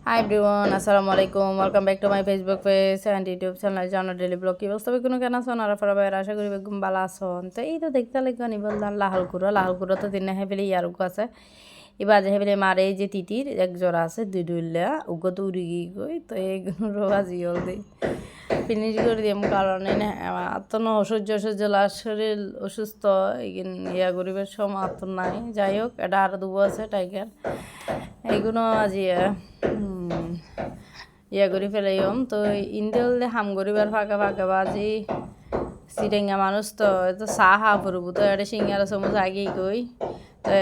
Hi everyone, Assalamu alaikum. Welcome back to my Facebook page and YouTube channel, Jana Daily Blog. কি অবস্থা কোনো কেন আছো না ফরা বাইরে আশা করি বেগুম ভালো আছো তো এই তো দেখতে লাগবে নি বললাম লাহাল কুড়ো তো দিনে হেবেলে ইয়ারুক আছে এবার যে হেবেলে মারে এই যে তিতির এক জোড়া আছে দুই দুইলা উগো তো উড়ি গই তো এইগুলো আজি জলদি ফিনিশ করে দিম কারণে না তো অসহ্য শরীর অসুস্থ এইগিন ইয়া গরিবের সময় তো নাই যাই হোক এটা আর দুবো আছে টাইগার এইগুলো আজি ইয়া করে ফেলাইম তো ইন্দিয়া হাম গরিবার ফাঁকা বাজি সিটেঙ্গা মানুষ তো তো চাহ হা পড়ব তো এটা সিঙ্গারা চামচ আগেই কই তো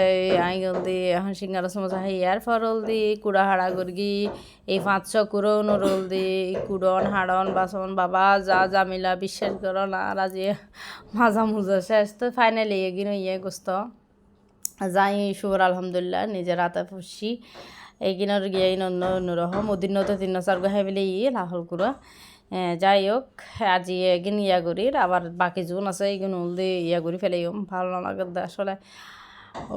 আই গলদি এখন সিঙ্গারা চামচ ইয়ার ফরল দি কুড়া হাড়া গর্গি এই 500 নরল দি কুড়ন হাড়ন বাসন বাবা যা জামিলা বিশ্বাস করো না আর আজি মাজা মুজা শেষ তো ফাইনালি এগিন ইয়ে গোস্ত যাই শুভর আলহামদুলিল্লাহ নিজের হাতে ফুসি এইগিনের গিয়ে অন্যরকম ওদিন তো 3-4 গাহে বলে লাহল কুড়া যাই হোক আজি এগিন ইয়া করির আবার বাকি জুন আছে এইগুলো ইয়া করি ফেলেইম ভালো না লাগে আসলে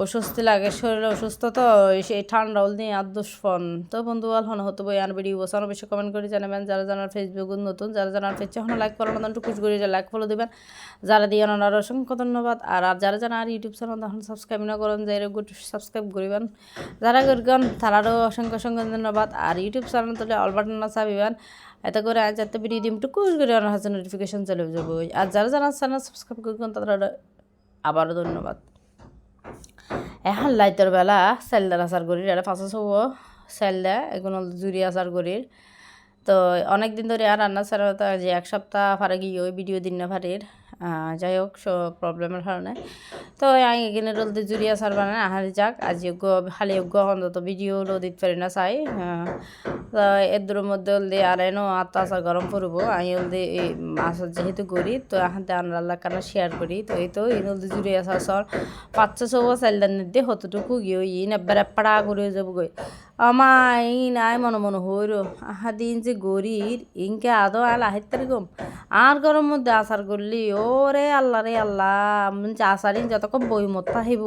অসুস্থ লাগে শরীরে অসুস্থ তো সেই ঠান্ডা হল নিয়ে আর দুষ্ফন তো বন্ধু হন হতো বই আর ভিডিও বসান অবশ্যই কমেন্ট করে জানাবেন যারা জানার ফেসবুক নতুন যারা জানার পেজে এখন লাইক ফলো না টুকুস করে লাইক ফলো দেবেন যারা দিয়ে ওনার অসংখ্য ধন্যবাদ আর যারা জানা আর ইউটিউব চ্যানেল তখন সাবস্ক্রাইব না করেন যাই গুড সাবস্ক্রাইব করিবেন যারা করবেন তারারও অসংখ্য ধন্যবাদ আর ইউটিউব চ্যানেল তুলে অল বাটন না চাবিবেন এতে করে যাতে ভিডিও দিম টুকুস করে ওনার হাতে নোটিফিকেশন চলে যাবো আর যারা জানার চ্যানেল সাবস্ক্রাইব করবেন তারা আবারও ধন্যবাদ এখন লাইতের বেলা চাইলদার আচার করির এটা 500 চাইলদা এগুলো জুড়ি আচার করির তো অনেক দিন ধরে আর রান্না ছাড়া যে এক সপ্তাহ ফারে গিয়ে ওই ভিডিও দিন না ফারির যাই হোক সব প্রবলেমের কারণে তো আমি এখানে রলতে জুড়ি আচার বানাই আহারি যাক আজ খালি অন্তত ভিডিও দিতে পারি না চাই তো এদের মধ্যে হলদি আর এনো আত্মা আচার গরম করবো আমি হলদি এই আচার যেহেতু করি তো হাতে আনরাল্লা কানা শেয়ার করি তো এই তো এই হলদি জুড়ি আচার 500 চাইলদার নিতে হতটুকু গিয়ে ইন এবার পাড়া করে যাবো গই আমার ই নাই মনে হইর দিন যে গরির ইনকে আদৌ আল আহিতে গম আর গরম মধ্যে আচার করলি ওরে আল্লাহ আচারিন যতক্ষণ বই মত আহিব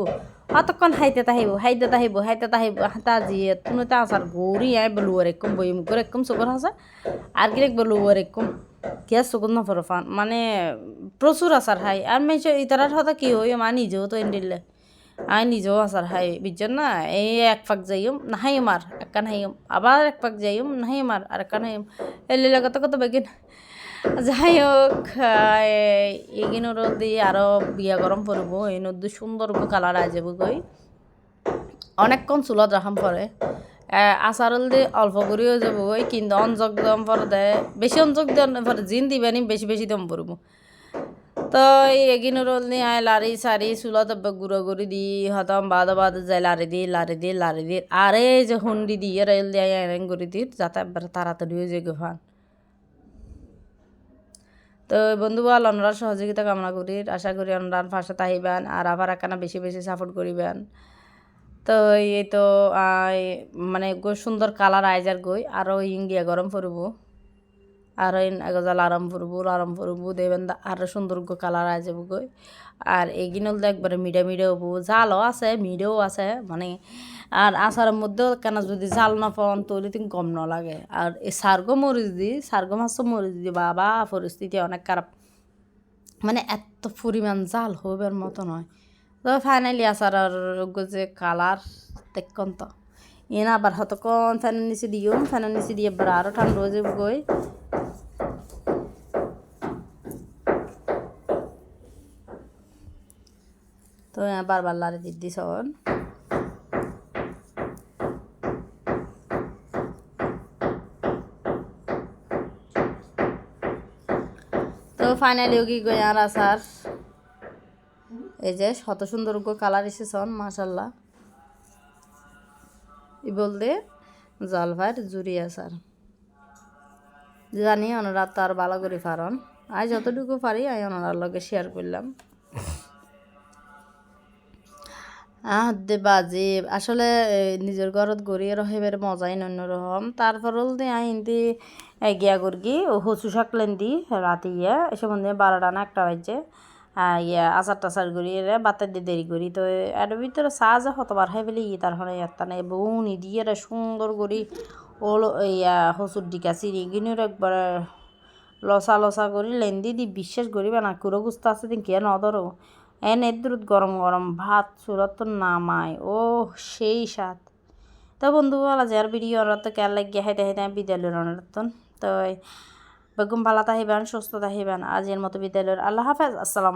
অতক্ষণ হাইতে তাহিব হাতা জিয়ে তুমি তো আচার গৌরি আয় বলুয়ার একম বই মুখের একম চোখর হাসা আর কি বলুয়ার একম গ্যাস চোখর না ফান মানে প্রচুর আচার খাই আর মেয়ে ইতারার হতা কি হই মা নিজেও তো এন্ডিলে আমি নিজেও আচার খাই বুঝছেন না এই এক পাক যাইম নাহাই মার একখান হাইম আবার এক পাক যাইম নাহাই মার আর একখান হাইম এলি কত বেগিন যাই হোক এগিনো রোদ দিয়ে আরও বিয়া গরম পড়ব এই নদী সুন্দর কালার আই যাব গই অনেকক্ষণ চুলত রাখাম পরে আচারল দিয়ে অল্প করেও যাব গই কিন্তু অঞ্জক দম পরে দেয় বেশি অঞ্জক দেওয়ার পরে জিন দিবেনি বেশি দম পড়ব তো এগিনো রোল নিয়ে আয় লারি সারি চুলত গুঁড়ো দি হতম বাদ যায় লারি দি আরে যে হুন্ডি দিয়ে রেল দিয়ে এরেন করে দি যাতে তাড়াতাড়ি হয়ে যায় গোফান তো বন্ধুবল ওনারা সহযোগিতা কামনা করি আশা করি ওনার পাশে তাহিবেন আর আবার একখানা বেশি সাপোর্ট করিবেন তো এই তো মানে সুন্দর কালার আইজার গই আরও ইঙ্গিয়া গরম পড়ব আরও এগজাল আরাম পড়ব দেবেন আরও সুন্দর কালার আই যাব গই আর এগিনল তো একবারে মিডা হবো জালও আছে মিডেও আছে মানে আর আচারের মধ্যেও কেন যদি জাল না পান তাহলে তুমি কম না লাগে আর এই সার্গো মাছ মরিচ দি বাবা পরিস্থিতি অনেক খারাপ মানে এত পরিমাণ জাল হবার মতো নয় তো ফাইনালি আচারের যে কালার দেখুন তো এনে আবার হতক্ষণ ফ্যানের নিচে দিয়ে এবার আরও ঠান্ডা হয়ে যাবো গই তো বারবার লাড়ি দিদি সন তো ফাইনালি কি গই আর আচার এই যে শত সুন্দর কালার এসেছন মাশাল্লাহ ই বলতে জলভাইয়ের জুড়ি আচার জানি ওনারা তো আর ভালো করে পারন আজ যতটুকু পারি আমি ওনার লগে শেয়ার করলাম বাজে আসলে নিজের ঘরত গড়িয়ে রহেবের মজাই অন্যরকম তারপর দিয়ে হিন্দি গিয়া করগি হসু শাকলেন দি রাতে এসব 12টা না 1টা বাজছে আচার টাচার করি বাতের দিয়ে দেরি করি তো এর ভিতরে চা যে হতবার খাই ফেলি তার মানে একটা নেই বউনি দিয়ে সুন্দর করি ওলো ইয়া হসুর ডিকা চিনি গিনুর একবার লসা লসা করি লেন্দি দি বিশ্বাস করিবা না কুড়ো গুস্তা আছে দিন কে নদরো এনে দ্রুত গরম গরম ভাত চুরত নামায় ও সেই স্বাদ তো বন্ধু বলা যে আর ভিডিও তো কে লাগিয়ে হাইতে হাইতে বিদ্যালয়ের অনরতন তো বেগম ভালো তাহিবান সুস্থ তাহিবান আজের মতো বিদ্যালয়ের আল্লাহ হাফেজ আসসালাম